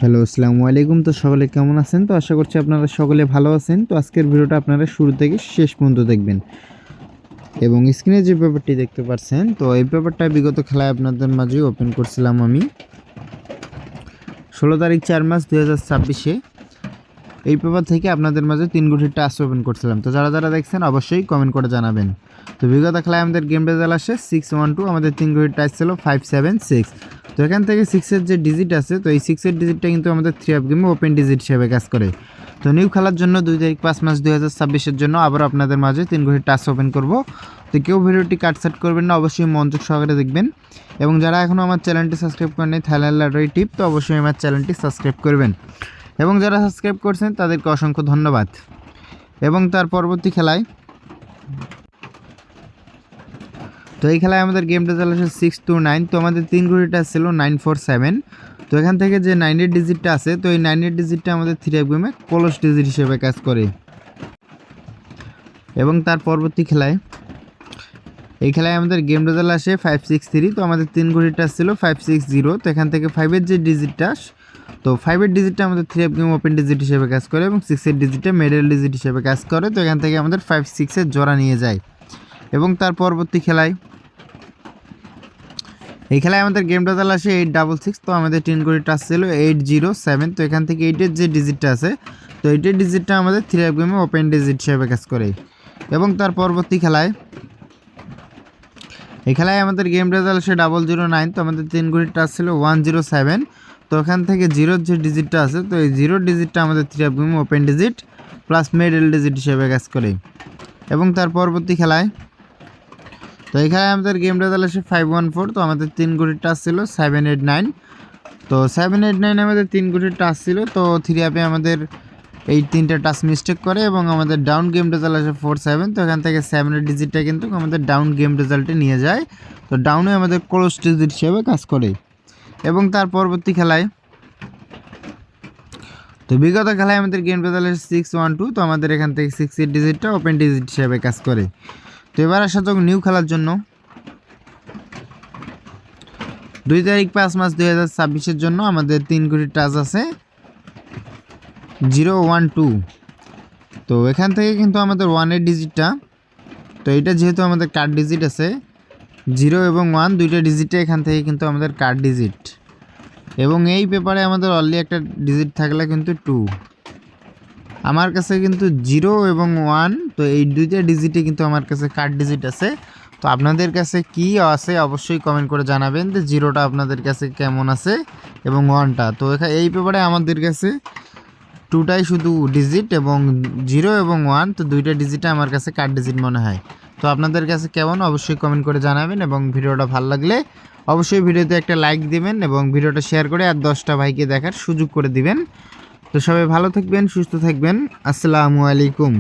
Hello, আসসালামু আলাইকুম। তো সকলে কেমন আছেন? তো আশা করছি আপনারা সকলে ভালো আছেন। তো আজকের ভিডিওটা আপনারা শুরু থেকে শেষ পর্যন্ত দেখবেন। এবং স্ক্রিনে যে পেপারটি দেখতে পাচ্ছেন, তো এই পেপারটা বিগত খেলায় আপনাদের মাঝে ওপেন করছিলাম আমি 16 তারিখ 4 মাস 2026-এ। এই পেপার থেকে আপনাদের মাঝে 3 গুটির টাস্ক ওপেন করছিলাম। তো যারা দেখছেন অবশ্যই কমেন্ট করে জানাবেন। তো বিগত খেলায় আমাদের গেম রেজাল্ট আসে 612, আমাদের 3 গুটির টাস্ক ছিল 576। তো এখান থেকে 6-এর যে ডিজিট আছে, তো এই 6-এর ডিজিটটা কিন্তু আমাদের 3 অফ গেমে ওপেন ডিজিট হিসেবে কাজ করে। তো নিউ খেলার জন্য 2 তারিখ 5 মাস 2026-এর জন্য আবার আপনাদের মাঝে 3 গুটির টাস্ক ওপেন করব। তো কেউ ভিডিওটি কাটসাট করবেন না, অবশ্যই মনোযোগ সহকারে দেখবেন। এবং যারা এখনও আমার চ্যানেলটি সাবস্ক্রাইব করেনি, থাইল্যান্ড লটারি টিপ, তো অবশ্যই আমার চ্যানেলটি সাবস্ক্রাইব করবেন। এবং যারা সাবস্ক্রাইব করছেন তাদেরকে অসংখ্য ধন্যবাদ। এবং তার পরবর্তী খেলায়, তো এই খেলায় আমাদের গেম রেজাল্ট আছে 629। তো আমাদের 3 গুটিটা ছিল 947। তো এখান থেকে যে 9-এর ডিজিটটা আছে, তো এই 9-এর ডিজিটটা আমাদের 3 অফ গেমে কলস ডিজিট হিসেবে কাজ করে। এবং তার পরবর্তী খেলায়, এই খেলায় আমাদের গেম রেজাল্ট আসে 563। তো আমাদের 3 গুটিটা ছিল 560। তো এখান থেকে 5-এর যে ডিজিটটা, তো 5-এর ডিজিটটা আমাদের 3 অফ গেম ওপেন ডিজিট হিসেবে কাজ করে এবং 6-এর ডিজিটটা মিডল ডিজিট হিসেবে কাজ করে। তো এখান থেকে আমাদের 5-6-এর জোড়া নিয়ে যায়। এবং তার পরবর্তী খেলায়, এই খেলায় আমাদের গেম রেজাল্ট আসে 866। তো আমাদের 3 গুটির টাচ ছিল 807। তো এখান থেকে 8-এর যে ডিজিটটা আছে, তো 8-এর ডিজিটটা আমাদের 3 অফ গেমে ওপেন ডিজিট হিসেবে কাজ করে। এবং তার পরবর্তী খেলায়, এই খেলায় আমাদের গেম রেজাল্ট আসে 009। তো আমাদের 3 গুটির টাচ ছিল 107। তো এখান থেকে 0-র যে ডিজিটটা আছে, তো এই 0-র ডিজিটটা আমাদের 3 অফ গেমে open digit plus middle digit হিসেবে কাজ করে। এবং তার পরবর্তী খেলায়, তো এই খেলায় আমাদের গেম রেজাল্ট আসে 514। তো আমাদের 3 গুটির টাচ ছিল 789। তো 789 আমাদের 3 গুটির টাচ ছিল। তো 3 অ্যাপে আমাদের এই 3টা টাচ মিস্টেক করে এবং আমাদের ডাউন গেম রেজাল্ট আসে 47। তো এখান থেকে 7-এর ডিজিটটা কিন্তু আমাদের ডাউন গেম রেজাল্টে নিয়ে যায়। তো ডাউনে আমাদের ক্লোজ ডিজিট হিসেবে কাজ করে। এবং তার পরবর্তী খেলায়, তো বিগত খেলায় আমাদের গেম রেজাল্ট আসে 612। তো আমাদের এখান থেকে 6-এর ডিজিটটা ওপেন ডিজিট হিসেবে কাজ করে। তো এবার আসা যাক নিউ খেলার জন্য 2 তারিখ 5 মাস 2026-এর জন্য আমাদের 3 গুটির টাচ আছে 012। তো এখান থেকে কিন্তু আমাদের 1-এর ডিজিটটা, তো এটা যেহেতু আমাদের কার্ড ডিজিট আছে 0 এবং 1 দুইটা ডিজিটে, এখান থেকে কিন্তু আমাদের কার্ড ডিজিট। এবং এই পেপারে আমাদের অনলি একটা ডিজিট থাকলে কিন্তু 2। আমার কাছে কিন্তু 0 এবং 1, তো এই দুইটা ডিজিটে কিন্তু আমার কাছে কার্ড ডিজিট আছে। তো আপনাদের কাছে কি আছে অবশ্যই কমেন্ট করে জানাবেন যে 0টা আপনাদের কাছে কেমন আছে এবং 1টা। তো এই পেপারে আমাদের কাছে 2টাই শুধু ডিজিট এবং 0 এবং 1, তো দুইটা ডিজিটে আমার কাছে কার্ড ডিজিট মনে হয়। তো আপনাদের কাছে কেমন অবশ্যই কমেন্ট করে জানাবেন। এবং ভিডিওটা ভালো লাগলে অবশ্যই ভিডিওতে একটা লাইক দিবেন এবং ভিডিওটা শেয়ার করে আর 10টা ভাইকে দেখার সুযোগ করে দিবেন। তো সবাই ভালো থাকবেন, সুস্থ থাকবেন। আসসালামু আলাইকুম।